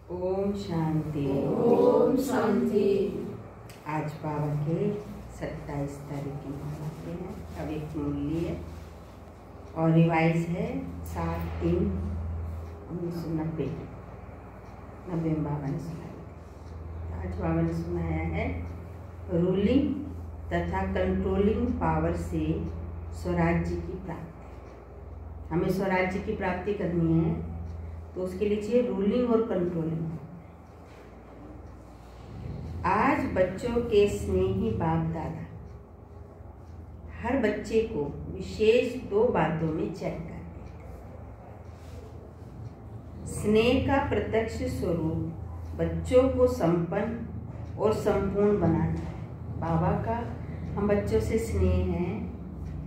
ओम शांति। ओम शांति। आज बाबा के 27 तारीख की मनाते हैं। अब एक मुरली है और रिवाइज है 7/3/1990 में बाबा ने सुनाई थी। आज बाबा ने सुनाया है रूलिंग तथा कंट्रोलिंग पावर से स्वराज्य की प्राप्ति। हमें स्वराज्य की प्राप्ति करनी है तो उसके लिए चाहिए रूलिंग और कंट्रोलिंग। आज बच्चों के स्नेही बाप दादा हर बच्चे को विशेष 2 बातों में चेक करते हैं। स्नेह का प्रत्यक्ष स्वरूप बच्चों को संपन्न और संपूर्ण बनाना है। बाबा का हम बच्चों से स्नेह है,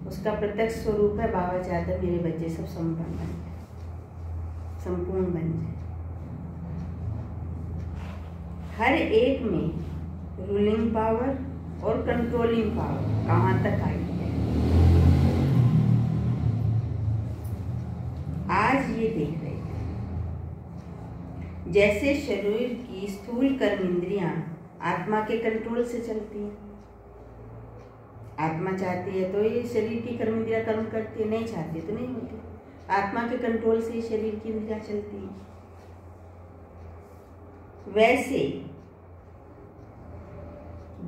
उसका प्रत्यक्ष स्वरूप है। बाबा चाहते हैं मेरे बच्चे सब संपन्न बन जाए, संपूर्ण बन जाए। हर एक में रूलिंग पावर और कंट्रोलिंग पावर कहाँ तक आई है आज ये देख रहे हैं। जैसे शरीर की स्थूल कर्म इंद्रियां आत्मा के कंट्रोल से चलती हैं। आत्मा चाहती है तो ये शरीर की कर्म इंद्रियां कर्म करती है, नहीं चाहती तो नहीं होती। आत्मा के कंट्रोल से ही शरीर की इंद्रियां चलती हैं। वैसे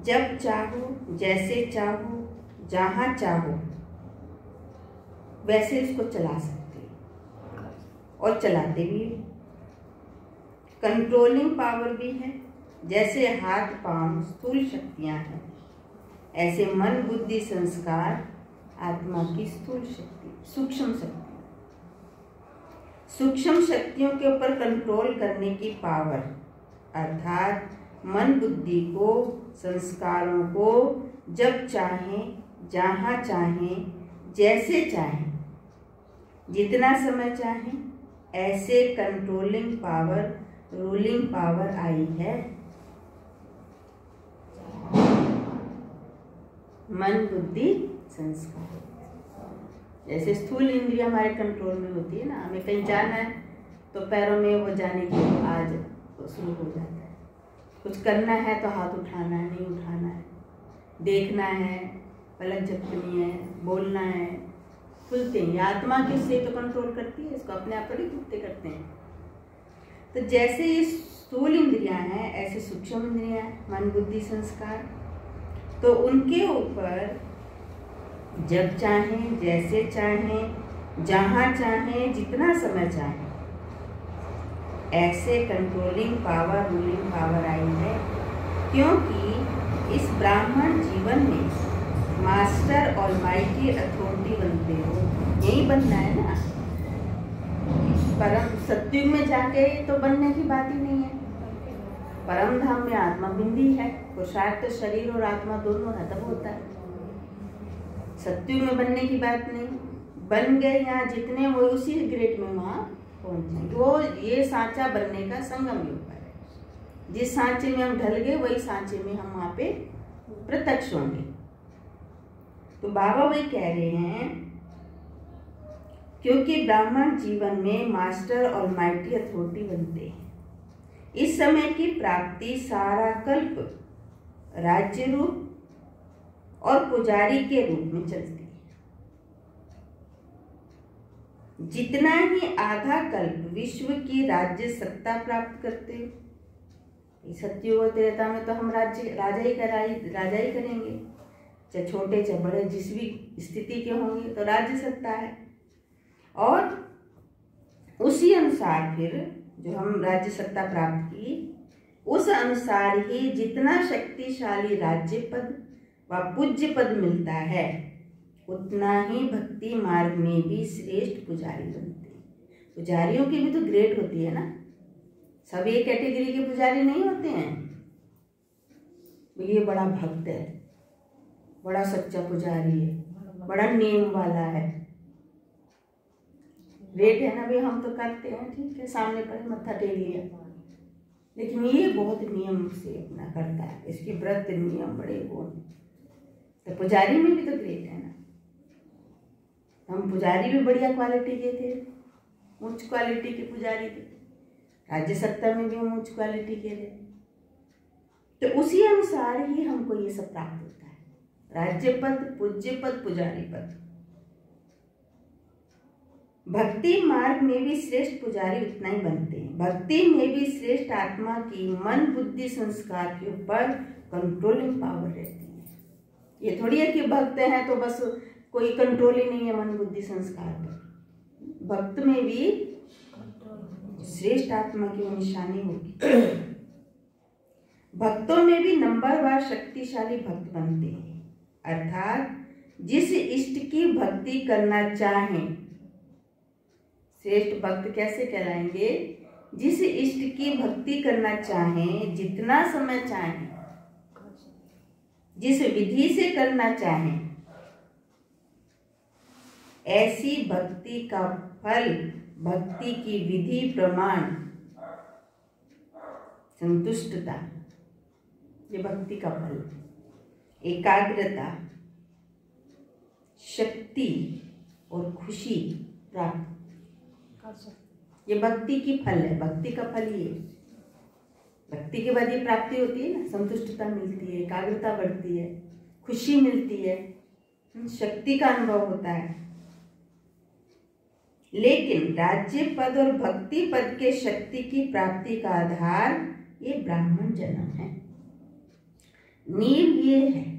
जब चाहो, जैसे चाहो, जहां चाहो वैसे इसको चला सकते हो और चलाते भी हो। कंट्रोलिंग पावर भी है। जैसे हाथ पांव स्थूल शक्तियां हैं, ऐसे मन बुद्धि संस्कार आत्मा की स्थूल शक्ति, सूक्ष्म शक्ति। सूक्ष्म शक्तियों के ऊपर कंट्रोल करने की पावर अर्थात मन बुद्धि को, संस्कारों को जब चाहें, जहाँ चाहें, जैसे चाहें, जितना समय चाहें, ऐसे कंट्रोलिंग पावर, रूलिंग पावर आई है। मन बुद्धि संस्कार। जैसे स्थूल इंद्रिया हमारे कंट्रोल में होती है ना, हमें कहीं जाना है तो पैरों में वो जाने की आज शुरू हो जाता है। कुछ करना है तो हाथ उठाना है, नहीं उठाना है, देखना है, पलक झपकनी है, बोलना है, खुलते हैं। आत्मा किससे तो कंट्रोल करती है, इसको अपने आप थोड़ी खुलते करते हैं। तो जैसे ये स्थूल इंद्रियां हैं ऐसे सूक्ष्म इंद्रियां हैं, मन बुद्धि संस्कार। तो उनके ऊपर जब चाहें, जैसे चाहें, जहाँ चाहें, जितना समय चाहें, ऐसे कंट्रोलिंग पावर, रूलिंग पावर आई है। क्योंकि इस ब्राह्मण जीवन में मास्टर ऑलमाइटी अथॉरिटी बनते हो, यही बनना है ना। परम सत्युग में जाके तो बनने की बात ही नहीं है। परम धाम में आत्मा बिंदी है, पुरुषार्थ तो शरीर और आत्मा दोनों है, तब होता है। सत्युग में बनने की बात नहीं। बन गए यहाँ जितने, वो उसी ग्रेड में वहाँ पहुंचेंगे। वो ये सांचा बनने का संगम योग है। जिस सांचे में हम ढल गए वही सांचे में हम वहां पे प्रत्यक्ष होंगे। तो बाबा वही कह रहे हैं, क्योंकि ब्राह्मण जीवन में मास्टर ऑलमाइटी अथॉरिटी बनते हैं। इस समय की प्राप्ति सारा कल्प राज्य रूप और पुजारी के रूप में चलती है। जितना ही आधा कल्प विश्व की राज्य सत्ता प्राप्त करते हो, सत्युग त्रेता में तो हम राजा ही करेंगे, चाहे छोटे चाहे बड़े, जिस भी स्थिति के होंगे तो राज्य सत्ता है। और उसी अनुसार फिर जो हम राज्य सत्ता प्राप्त की, उस अनुसार ही जितना शक्तिशाली राज्य पद व पूज्य पद मिलता है, उतना ही भक्ति मार्ग में भी श्रेष्ठ पुजारी बनते हैं। पुजारियों की भी तो ग्रेड होती है ना। सब एक कैटेगरी के पुजारी नहीं होते हैं। ये बड़ा भक्त है, बड़ा सच्चा पुजारी है, बड़ा नियम वाला है, रेट है ना भाई, हम तो करते हैं, ठीक है, सामने पर मत्था टेक लिया, लेकिन ये बहुत नियम से अपना करता है। इसके व्रत नियम बड़े गुण। तो पुजारी में भी तो ग्रेट है ना। हम पुजारी भी बढ़िया क्वालिटी के थे, उच्च क्वालिटी के पुजारी थे। राज्य सत्ता में भी हम उच्च क्वालिटी के रहे, तो उसी अनुसार ही हमको ये सब प्राप्त होता है। राज्य पद, पूज्य पद, पुजारी पद। भक्ति मार्ग में भी श्रेष्ठ पुजारी उतना ही बनते हैं। भक्ति में भी श्रेष्ठ आत्मा की मन बुद्धि संस्कार के ऊपर कंट्रोलिंग पावर रहती है। ये थोड़ी है कि भक्त है तो बस कोई कंट्रोल ही नहीं है मन बुद्धि संस्कार पर। भक्त में भी श्रेष्ठ आत्मा की वो निशानी होगी। भक्तों में भी नंबरवार शक्तिशाली भक्त बनते हैं, अर्थात जिस इष्ट की भक्ति करना चाहें। श्रेष्ठ भक्त कैसे कहलाएंगे? जिस इष्ट की भक्ति करना चाहें, जितना समय चाहें, जिस विधि से करना चाहें, ऐसी भक्ति का फल, भक्ति की विधि, प्रमाण, संतुष्टता, ये भक्ति का फल। एकाग्रता, शक्ति और खुशी प्राप्त, ये भक्ति की फल है। भक्ति का फल ये, भक्ति के बाद ये प्राप्ति होती है ना, संतुष्टता मिलती है, एकाग्रता बढ़ती है, खुशी मिलती है, शक्ति का अनुभव होता है। लेकिन राज्य पद और भक्ति पद के शक्ति की प्राप्ति का आधार ये ब्राह्मण जन्म है। नींव ये है।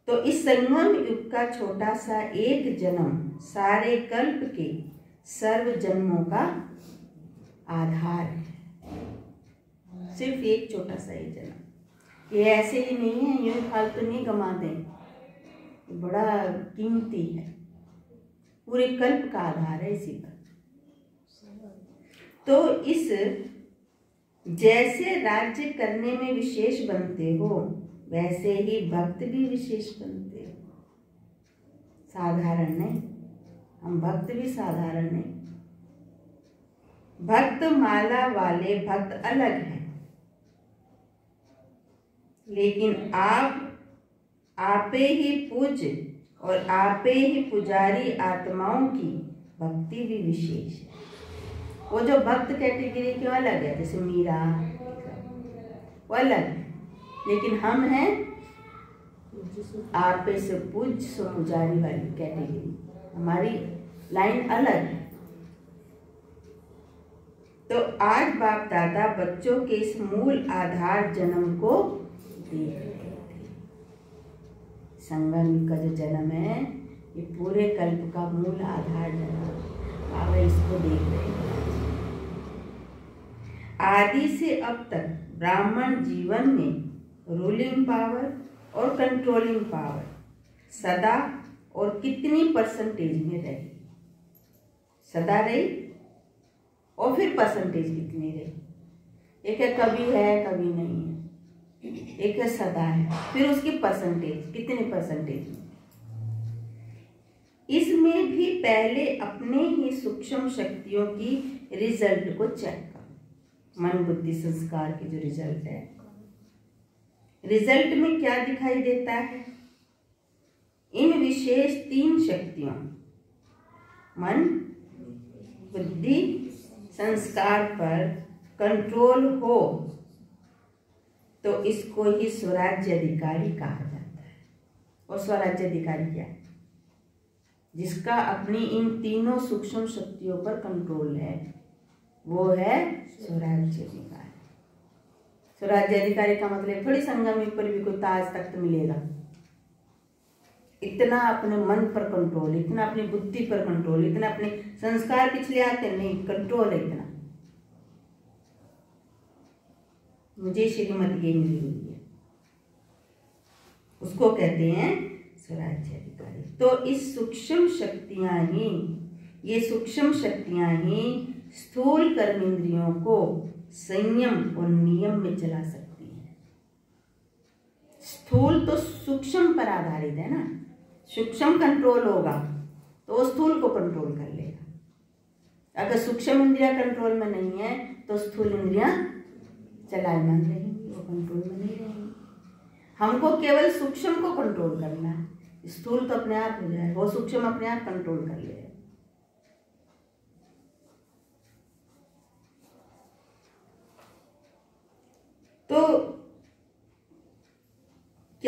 तो इस संगम युग का छोटा सा एक जन्म सारे कल्प के सर्व जन्मों का आधार है। सिर्फ एक छोटा सा ही जन्म, ये ऐसे ही नहीं है, यूं फालतू नहीं गमा दें, बड़ा कीमती है, पूरे कल्प का आधार है इसी पर। तो इस जैसे राज्य करने में विशेष बनते हो, वैसे ही भक्त भी विशेष बनते हो। साधारण नहीं, हम भक्त भी साधारण नहीं। भक्त माला वाले भक्त अलग हैं, लेकिन आपे ही पूज्य और आपे ही पुजारी आत्माओं की भक्ति भी विशेष है। वो जो भक्त कैटेगरी के अलग है, जैसे मीरा, वो अलग है, लेकिन हम हैं आपे से पूज्य सो पुजारी वाली कैटेगरी, हमारी लाइन अलग है। तो आज बाप दादा बच्चों के इस मूल आधार जन्म को देख रहे थे। संगम का जो जन्म है, ये पूरे कल्प का मूल आधार जन्म, आप इसको देख रहे हैं। आदि से अब तक ब्राह्मण जीवन में रूलिंग पावर और कंट्रोलिंग पावर सदा और कितनी परसेंटेज में रही? सदा रही और फिर परसेंटेज कितनी रही? एक है कभी है कभी नहीं है, एक है सदा है, फिर उसकी परसेंटेज कितने परसेंटेज में? इसमें भी पहले अपने ही सूक्ष्म शक्तियों की रिजल्ट को चेक करो। मन बुद्धि संस्कार की जो रिजल्ट है, रिजल्ट में क्या दिखाई देता है? इन विशेष 3 शक्तियों मन बुद्धि संस्कार पर कंट्रोल हो तो इसको ही स्वराज्य अधिकारी कहा जाता है। और स्वराज्य अधिकारी क्या है? जिसका अपनी इन तीनों सूक्ष्म शक्तियों पर कंट्रोल है, वो है स्वराज्य अधिकारी। स्वराज्य अधिकारी का मतलब थोड़ी संगम युग पर भी कोई ताज तख्त मिलेगा। इतना अपने मन पर कंट्रोल, इतना अपनी बुद्धि पर कंट्रोल, इतना अपने संस्कार पिछले आते नहीं, कंट्रोल है इतना। मुझे श्रीमत ये मिली हुई है, उसको कहते हैं स्वराज्य अधिकारी। तो इस सूक्ष्म शक्तियां ही, ये सूक्ष्म शक्तियां ही स्थूल कर्म इंद्रियों को संयम और नियम में चला सकती है। स्थूल तो सूक्ष्म पर आधारित है ना, सूक्ष्म कंट्रोल होगा तो वो स्थूल को कंट्रोल कर लेगा। अगर सूक्ष्म इंद्रियां कंट्रोल में नहीं है तो स्थूल इंद्रियां चलायमान रहेंगी, वो कंट्रोल में नहीं रहेंगी। हमको केवल सूक्ष्म को कंट्रोल करना है, स्थूल तो अपने आप हो जाए, वो सूक्ष्म अपने आप कंट्रोल कर लेगा।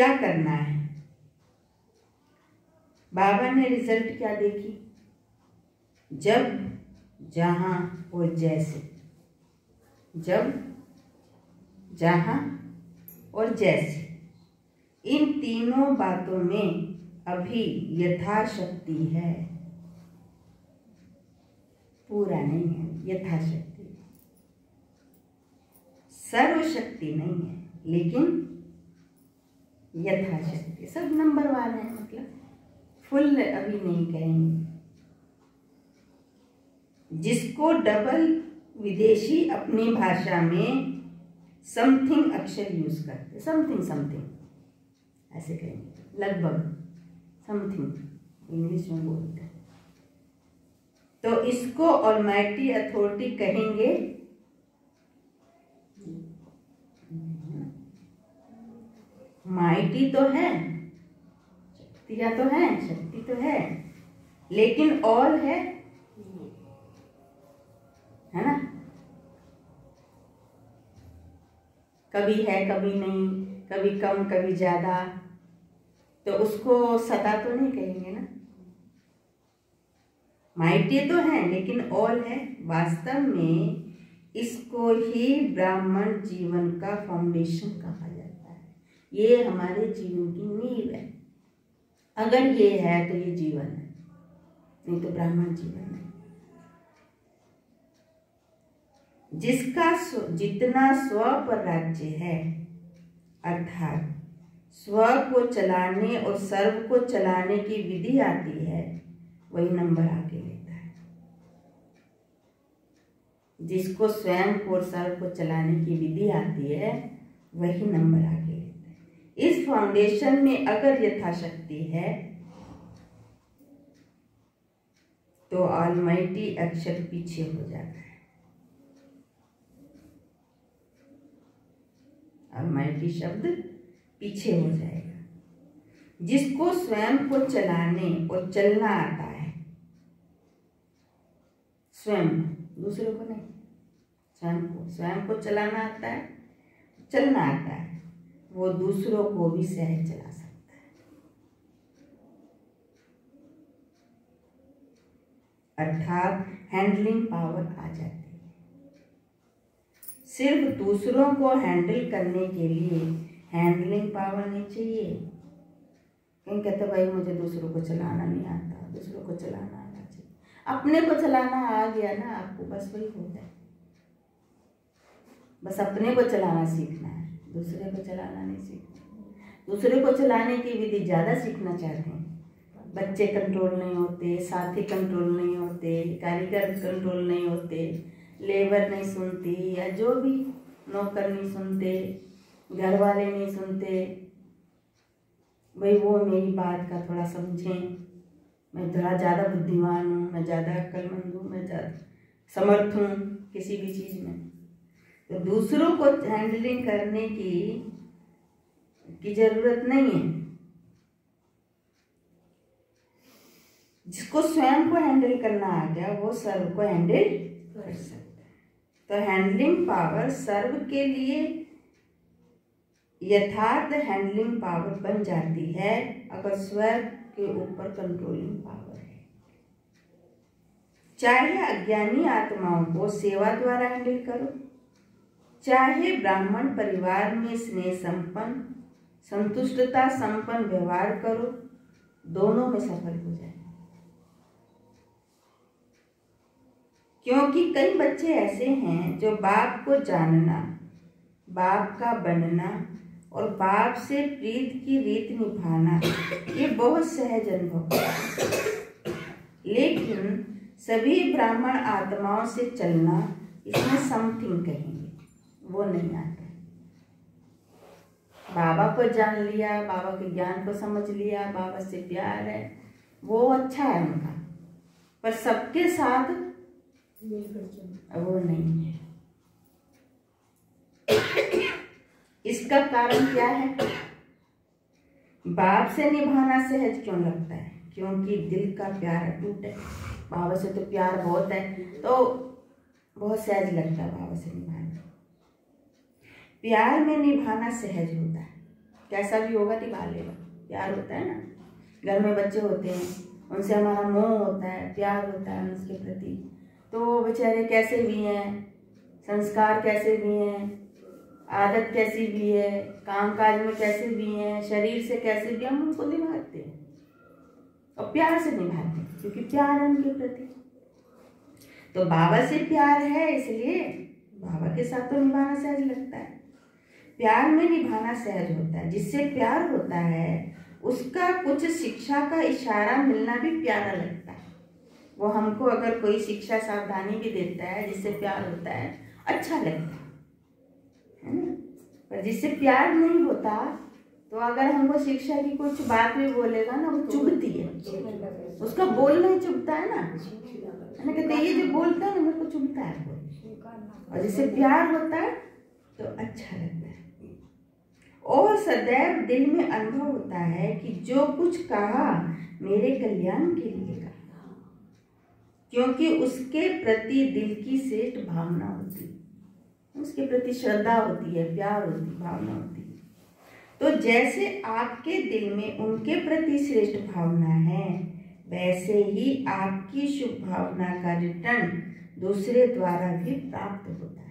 क्या करना है। बाबा ने रिजल्ट क्या देखी, जब, जहां और जैसे, जब, जहां और जैसे, इन तीनों बातों में अभी यथाशक्ति है, पूरा नहीं है, यथाशक्ति, सर्वशक्ति नहीं है, लेकिन यथाशक्ति। सब नंबर वन है, मतलब फुल अभी नहीं कहेंगे। जिसको डबल विदेशी अपनी भाषा में समथिंग अक्षर यूज करते, समथिंग समथिंग ऐसे कहेंगे, लगभग समथिंग इंग्लिश में बोलते हैं। तो इसको ऑलमाइटी अथॉरिटी कहेंगे। माइटी तो है, शक्तियां तो है, शक्ति तो है, लेकिन ऑल है ना। कभी है कभी नहीं, कभी कम कभी ज्यादा, तो उसको सदा तो नहीं कहेंगे ना। माइटी तो है लेकिन ऑल है। वास्तव में इसको ही ब्राह्मण जीवन का फाउंडेशन कहा जाता है। ये हमारे जीवन की नींव है। अगर ये है तो ये जीवन है, नहीं तो ब्राह्मण जीवन है। जिसका जितना स्व पर राज्य है, अर्थात स्व को चलाने और सर्व को चलाने की विधि आती है, वही नंबर आगे लेता है। जिसको स्वयं को और सर्व को चलाने की विधि आती है, वही नंबर आगे लेता है। इस फाउंडेशन में अगर यथाशक्ति है तो ऑलमाइटी अक्षर पीछे हो जाता है। ऑलमाइटी शब्द पीछे हो जाएगा। जिसको स्वयं को चलाने और चलना आता है, स्वयं, दूसरों को नहीं, स्वयं को चलाना आता है, चलना आता है, वो दूसरों को भी सहज चला सकता है। अर्थात हैंडलिंग पावर आ जाती है। सिर्फ दूसरों को हैंडल करने के लिए हैंडलिंग पावर नहीं चाहिए। कहीं कहते भाई मुझे दूसरों को चलाना नहीं आता, दूसरों को चलाना आना चाहिए। अपने को चलाना आ गया ना आपको, बस वही होता है। बस अपने को चलाना सीखना है, दूसरे को चलाना नहीं सीखना। दूसरे को चलाने की विधि ज़्यादा सीखना चाहते हैं। बच्चे कंट्रोल नहीं होते, साथी कंट्रोल नहीं होते, कारीगर कंट्रोल नहीं होते, लेबर नहीं सुनती, या जो भी नौकर नहीं सुनते, घर वाले नहीं सुनते। भाई वो मेरी बात का थोड़ा समझें, मैं थोड़ा ज़्यादा बुद्धिमान हूँ, मैं ज़्यादा अक्लमंद हूँ, मैं ज़्यादा समर्थ हूँ किसी भी चीज़ में। तो दूसरों को हैंडलिंग करने की जरूरत नहीं है। जिसको स्वयं को हैंडल करना आ गया, वो सर्व को हैंडल कर सकता है। तो हैंडलिंग पावर सर्व के लिए यथार्थ हैंडलिंग पावर बन जाती है अगर स्वयं के ऊपर कंट्रोलिंग पावर है। चाहे अज्ञानी आत्माओं को सेवा द्वारा हैंडल करो, चाहे ब्राह्मण परिवार में स्नेह संपन्न, संतुष्टता संपन्न व्यवहार करो, दोनों में सफल हो जाए। क्योंकि कई बच्चे ऐसे हैं जो बाप को जानना, बाप का बनना और बाप से प्रीत की रीत निभाना ये बहुत सहज अनुभव है, लेकिन सभी ब्राह्मण आत्माओं से चलना इसमें समथिंग कहेंगे, वो नहीं आता। बाबा को जान लिया, बाबा के ज्ञान को समझ लिया, बाबा से प्यार है, वो अच्छा है उनका, पर सबके साथ वो नहीं है। इसका कारण क्या है? बाप से निभाना सहज क्यों लगता है? क्योंकि दिल का प्यार अटूट है। बाबा से तो प्यार बहुत है, तो बहुत सहज लगता है बाबा से निभाना। प्यार में निभाना सहज होता है, कैसा भी होगा निभा लेगा। प्यार होता है ना, घर में बच्चे होते हैं, उनसे हमारा मोह होता है, प्यार होता है उसके प्रति। तो बेचारे कैसे भी हैं, संस्कार कैसे भी हैं, आदत कैसी भी है, काम काज में कैसे भी हैं, शरीर से कैसे भी, हम उनको निभाते हैं और प्यार से निभाते हैं, क्योंकि प्यार है उनके प्रति। तो बाबा से प्यार है, इसलिए बाबा के साथ तो निभाना सहज लगता है। प्यार में निभाना सहज होता है। जिससे प्यार होता है उसका कुछ शिक्षा का इशारा मिलना भी प्यारा लगता है। वो हमको अगर कोई शिक्षा सावधानी भी देता है जिससे प्यार होता है, अच्छा लगता है ना। पर जिससे प्यार नहीं होता तो अगर हमको शिक्षा की कुछ बात भी बोलेगा ना, वो चुभती है, उसका बोलना ही चुभता है ना। कहते ये जो बोलता है ना मेरे को चुभता है बोल। और जिससे प्यार होता है तो अच्छा लगता है। और सदैव दिल में अनुभव होता है कि जो कुछ कहा मेरे कल्याण के लिए कहा, क्योंकि उसके प्रति दिल की श्रेष्ठ भावना होती है, उसके प्रति श्रद्धा होती है, प्यार होती, भावना होती है। तो जैसे आपके दिल में उनके प्रति श्रेष्ठ भावना है, वैसे ही आपकी शुभ भावना का रिटर्न दूसरे द्वारा भी प्राप्त होता है।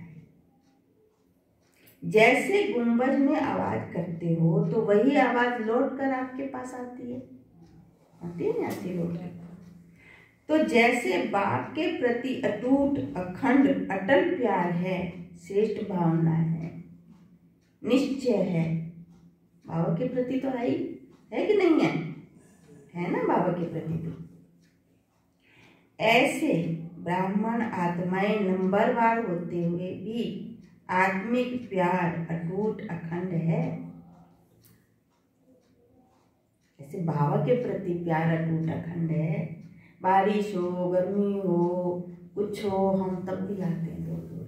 जैसे गुंबज में आवाज करते हो तो वही आवाज लौट कर आपके पास आती है ना, आती लौट कर। तो जैसे बाप के प्रति अटूट, अखंड, अटल प्यार है, श्रेष्ठ भावना है, निश्चय है, बाबा के प्रति तो है कि नहीं है ना बाबा के प्रति तो। ऐसे ब्राह्मण आत्माएं नंबरवार होते हुए भी आत्मिक प्यार अटूट अखंड है। जैसे बाबा के प्रति प्यार अटूट अखंड है, बारिश हो, गर्मी हो, कुछ हो, हम तब भी आते हैं दूर दूर,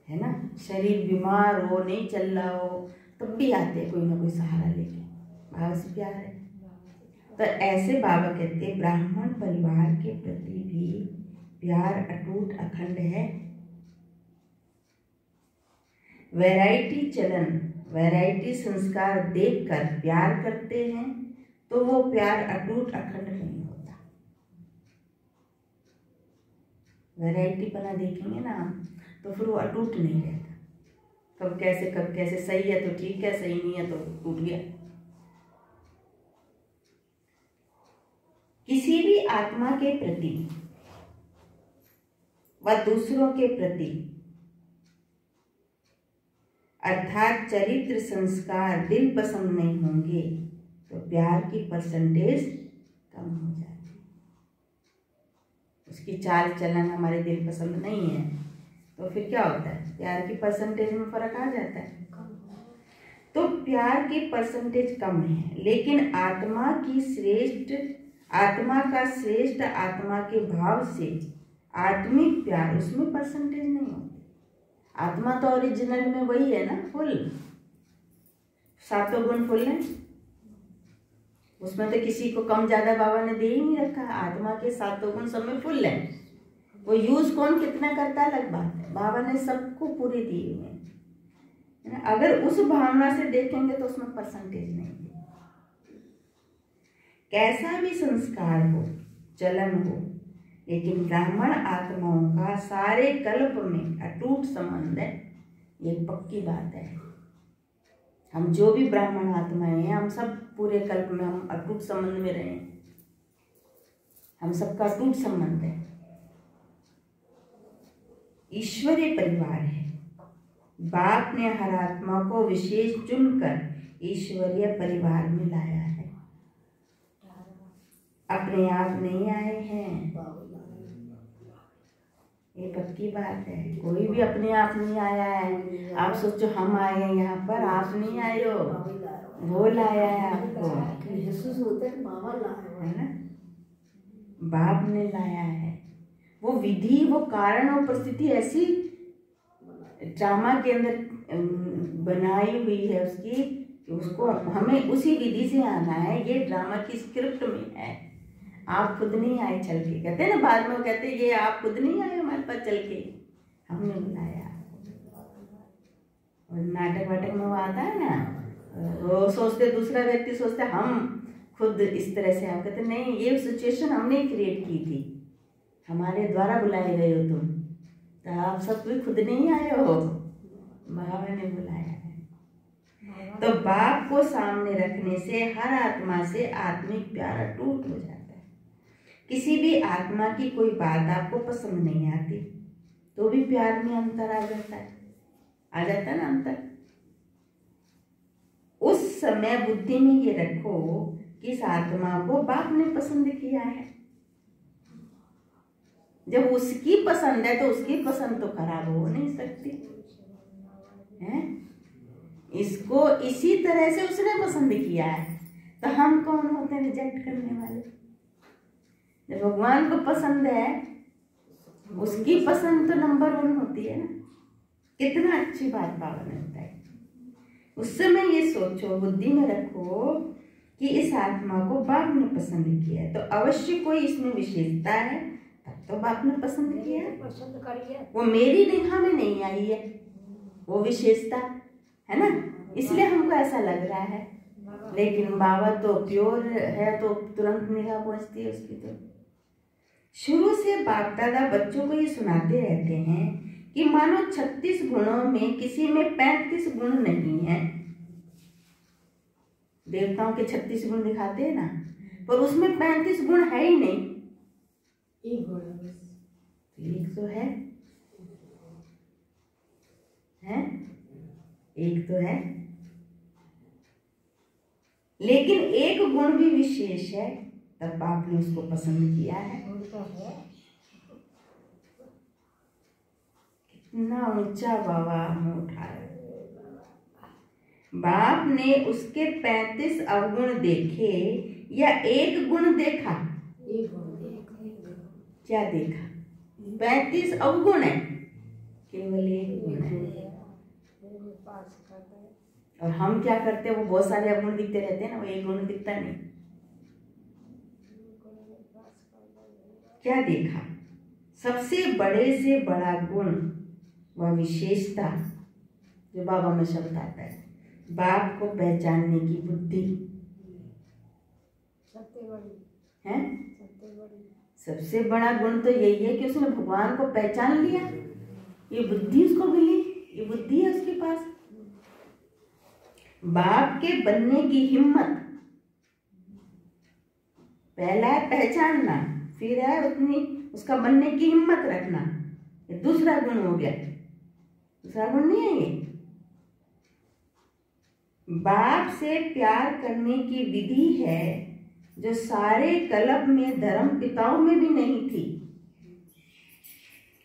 है ना। शरीर बीमार हो, नहीं चल रहा हो, तब भी आते हैं कोई ना कोई सहारा लेके। बाबा से प्यार है। तो ऐसे बाबा कहते हैं ब्राह्मण परिवार के प्रति भी प्यार अटूट अखंड है। वैरायटी चलन, वैरायटी संस्कार देखकर प्यार करते हैं तो वो प्यार अटूट अखंड नहीं होता। वैरायटी बना देखेंगे ना तो फिर वो अटूट नहीं रहता। कब कैसे सही है तो ठीक है, सही नहीं है तो टूट गया। किसी भी आत्मा के प्रति व दूसरों के प्रति अर्थात चरित्र संस्कार दिल पसंद नहीं होंगे तो प्यार की परसेंटेज कम हो जाती है। उसकी चाल चलन हमारे दिल पसंद नहीं है तो फिर क्या होता है, प्यार की परसेंटेज में फर्क आ जाता है। तो प्यार की परसेंटेज कम है, लेकिन आत्मा का श्रेष्ठ आत्मा के भाव से आत्मिक प्यार, उसमें परसेंटेज नहीं होती। आत्मा तो ओरिजिनल में वही है ना, फुल, सातों गुण फुल है, उसमें तो किसी को कम ज्यादा बाबा ने दे ही नहीं रखा। आत्मा के सातों गुण सब में फुल है। वो यूज कौन कितना करता है अलग बात है, बाबा ने सबको पूरी दी है। अगर उस भावना से देखेंगे तो उसमें परसेंटेज नहीं है। कैसा भी संस्कार हो, चलन हो, लेकिन ब्राह्मण आत्माओं का सारे कल्प में अटूट संबंध है, ये पक्की बात है। हम जो भी ब्राह्मण आत्माएं हैं, हम सब पूरे कल्प में हम अटूट संबंध में रहे, हम सबका अटूट संबंध है। ईश्वरीय परिवार है। बाप ने हर आत्मा को विशेष चुनकर ईश्वरीय परिवार में लाया है, अपने आप नहीं आए हैं। ये पक्की बात है, कोई भी अपने आप नहीं आया है। आप सोचो हम आए हैं यहाँ पर, आप नहीं आए हो, वो लाया है आपको, है ना, बाप ने लाया है। वो विधि, वो कारण और परिस्थिति ऐसी ड्रामा के अंदर बनाई हुई है उसकी, उसको हमें उसी विधि से आना है। ये ड्रामा की स्क्रिप्ट में है, आप खुद नहीं आए चल के। कहते हैं ना बाद में, वो कहते हैं ये आप खुद नहीं आए हमारे पास चल के, हमने बुलाया। और नाटक वाटक में वो आता है ना, वो सोचते, दूसरा व्यक्ति सोचता हम खुद इस तरह से, आप कहते नहीं, ये सिचुएशन हमने क्रिएट की थी, हमारे द्वारा बुलाए गए हो तुम, तो आप सब भी खुद नहीं आए हो, बाबा ने बुलाया है। तो बाप को सामने रखने से हर आत्मा से आत्मिक प्यार अटूट हो जाता है। किसी भी आत्मा की कोई बात आपको पसंद नहीं आती तो भी प्यार में अंतर आ जाता है ना अंतर। उस समय बुद्धि में ये रखो कि इस आत्मा को बाप ने पसंद किया है। जब उसकी पसंद है तो उसकी पसंद तो खराब हो नहीं सकती है। इसको इसी तरह से उसने पसंद किया है, तो हम कौन होते हैं रिजेक्ट करने वाले? जब भगवान को पसंद है, उसकी पसंद तो नंबर 1 होती है ना। कितना अच्छी बात बाबा ने बताई। उस समय ये सोचो, बुद्धि में रखो कि इस आत्मा को बाप ने पसंद किया है, तो अवश्य कोई इसमें विशेषता है, तब तो बाप ने पसंद किया है। पसंद करिए, वो मेरी निगाह में नहीं आई है वो विशेषता, है ना, इसलिए हमको ऐसा लग रहा है। लेकिन बाबा तो प्योर है, तो तुरंत निगाह पहुंचती है उसकी। तो शुरू से बाप दादा बच्चों को ये सुनाते रहते हैं कि मानो 36 गुणों में किसी में 35 गुण नहीं है। देवताओं के 36 गुण दिखाते हैं ना, पर उसमें 35 गुण है ही नहीं, एक गुण एक तो है एक तो है, लेकिन एक गुण भी विशेष है, तब बाप ने उसको पसंद किया है। कितना ऊंचा बाबा हमें उठाया। बाप ने उसके 35 अवगुण देखे या एक गुण देखा? क्या देखा? 35 अवगुण है, केवल एक गुण है। और हम क्या करते हैं, वो बहुत सारे अवगुण दिखते रहते हैं ना, वो एक गुण दिखता नहीं। क्या देखा? सबसे बड़े से बड़ा गुण, वह विशेषता जो बाबा में शब्द आता है, बाप को पहचानने की बुद्धि है। सबसे बड़ा गुण तो यही है कि उसने भगवान को पहचान लिया, ये बुद्धि उसको मिली, ये बुद्धि है उसके पास। बाप के बनने की हिम्मत, पहला है पहचानना, फिर है उतनी उसका बनने की हिम्मत रखना, ये दूसरा गुण हो गया। दूसरा गुण नहीं है ये। बाप से प्यार करने की विधि है जो सारे कल्प में धर्म पिताओं में भी नहीं थी,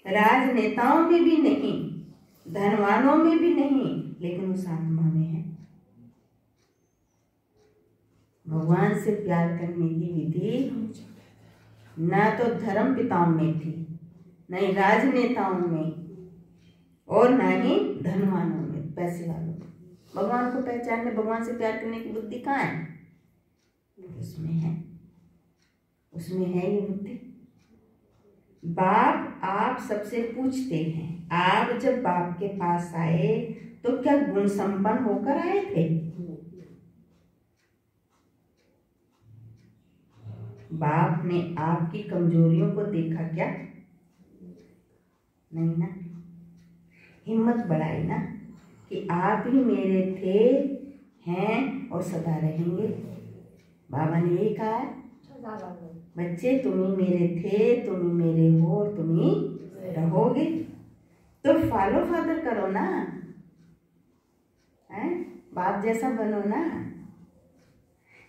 राजनेताओं में भी नहीं, धनवानों में भी नहीं, लेकिन उस आत्मा में है। भगवान से प्यार करने की विधि ना तो धर्म पिताओं में थी, न ही राजनेताओं में, और ना ही धनवानों में, पैसे वालों में। भगवान को पहचानने, भगवान से प्यार करने की बुद्धि कहाँ है? उसमें है, उसमें है ये बुद्धि। बाप आप सबसे पूछते हैं, आप जब बाप के पास आए तो क्या गुण संपन्न होकर आए थे? बाप ने आपकी कमजोरियों को देखा क्या? नहीं ना। हिम्मत बढ़ाई ना कि आप ही मेरे थे, हैं और सदा रहेंगे। बाबा ने यही कहा है, बच्चे तुम ही मेरे थे, तुम ही मेरे हो, तुम ही रहोगे। तो फॉलो फादर करो ना, हैं? बाप जैसा बनो ना।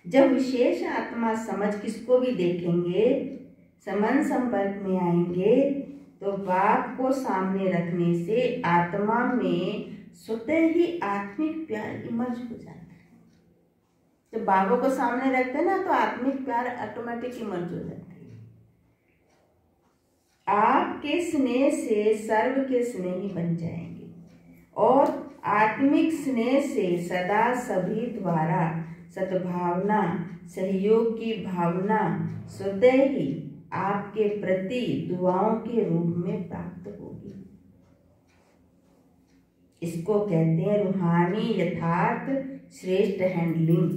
जब विशेष आत्मा समझ किसको भी देखेंगे, समन संपर्क में आएंगे, तो बाप को सामने रखने से आत्मा में स्वतः ही आत्मिक प्यार इमर्ज हो जाता है। जब बाबा को सामने रखते हैं ना, तो आत्मिक प्यार ऑटोमेटिक इमर्ज हो जाता है। आपके स्नेह से सर्व के स्नेही बन जाएंगे, और आत्मिक स्नेह से सदा सभी द्वारा सद्भावना, सहयोग की भावना स्वतः ही आपके प्रति दुआओं के रूप में प्राप्त होगी। इसको कहते हैं रूहानी यथार्थ श्रेष्ठ हैंडलिंग,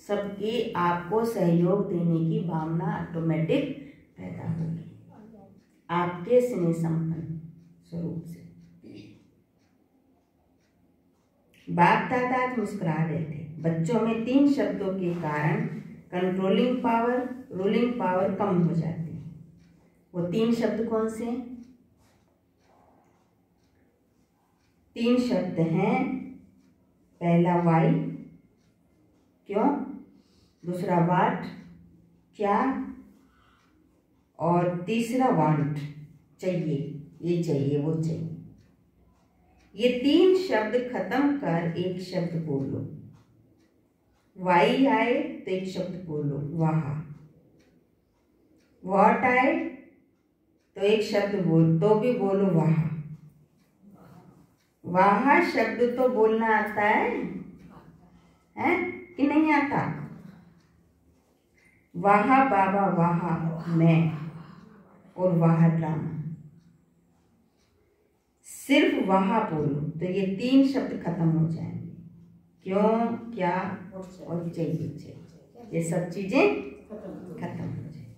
सबकी आपको सहयोग देने की भावना ऑटोमेटिक पैदा होगी आपके स्नेह संपन्न स्वरूप से। बाप दादा आज मुस्कुरा रहे थे। बच्चों में 3 शब्दों के कारण कंट्रोलिंग पावर, रूलिंग पावर कम हो जाती है। वो 3 शब्द कौन से? 3 शब्द हैं। पहला वाई, क्यों, दूसरा वाट, क्या, और तीसरा वांट, चाहिए, ये चाहिए, वो चाहिए। ये 3 शब्द खत्म कर एक शब्द बोलो। वाई आए तो एक शब्द बोलो, वाह। व्हाट आए तो एक शब्द बोल, तो भी बोलो वाह। वाह शब्द तो बोलना आता है कि नहीं आता? वाह बाबा, वाह मैं, और वाह ड्रामा। सिर्फ वाह बोलो तो ये 3 शब्द खत्म हो जाएंगे। क्यों, क्या और चाहिए, ये सब चीजें खत्म हो जाए।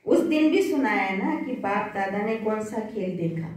उस दिन भी सुनाया ना कि बाप दादा ने कौन सा खेल देखा?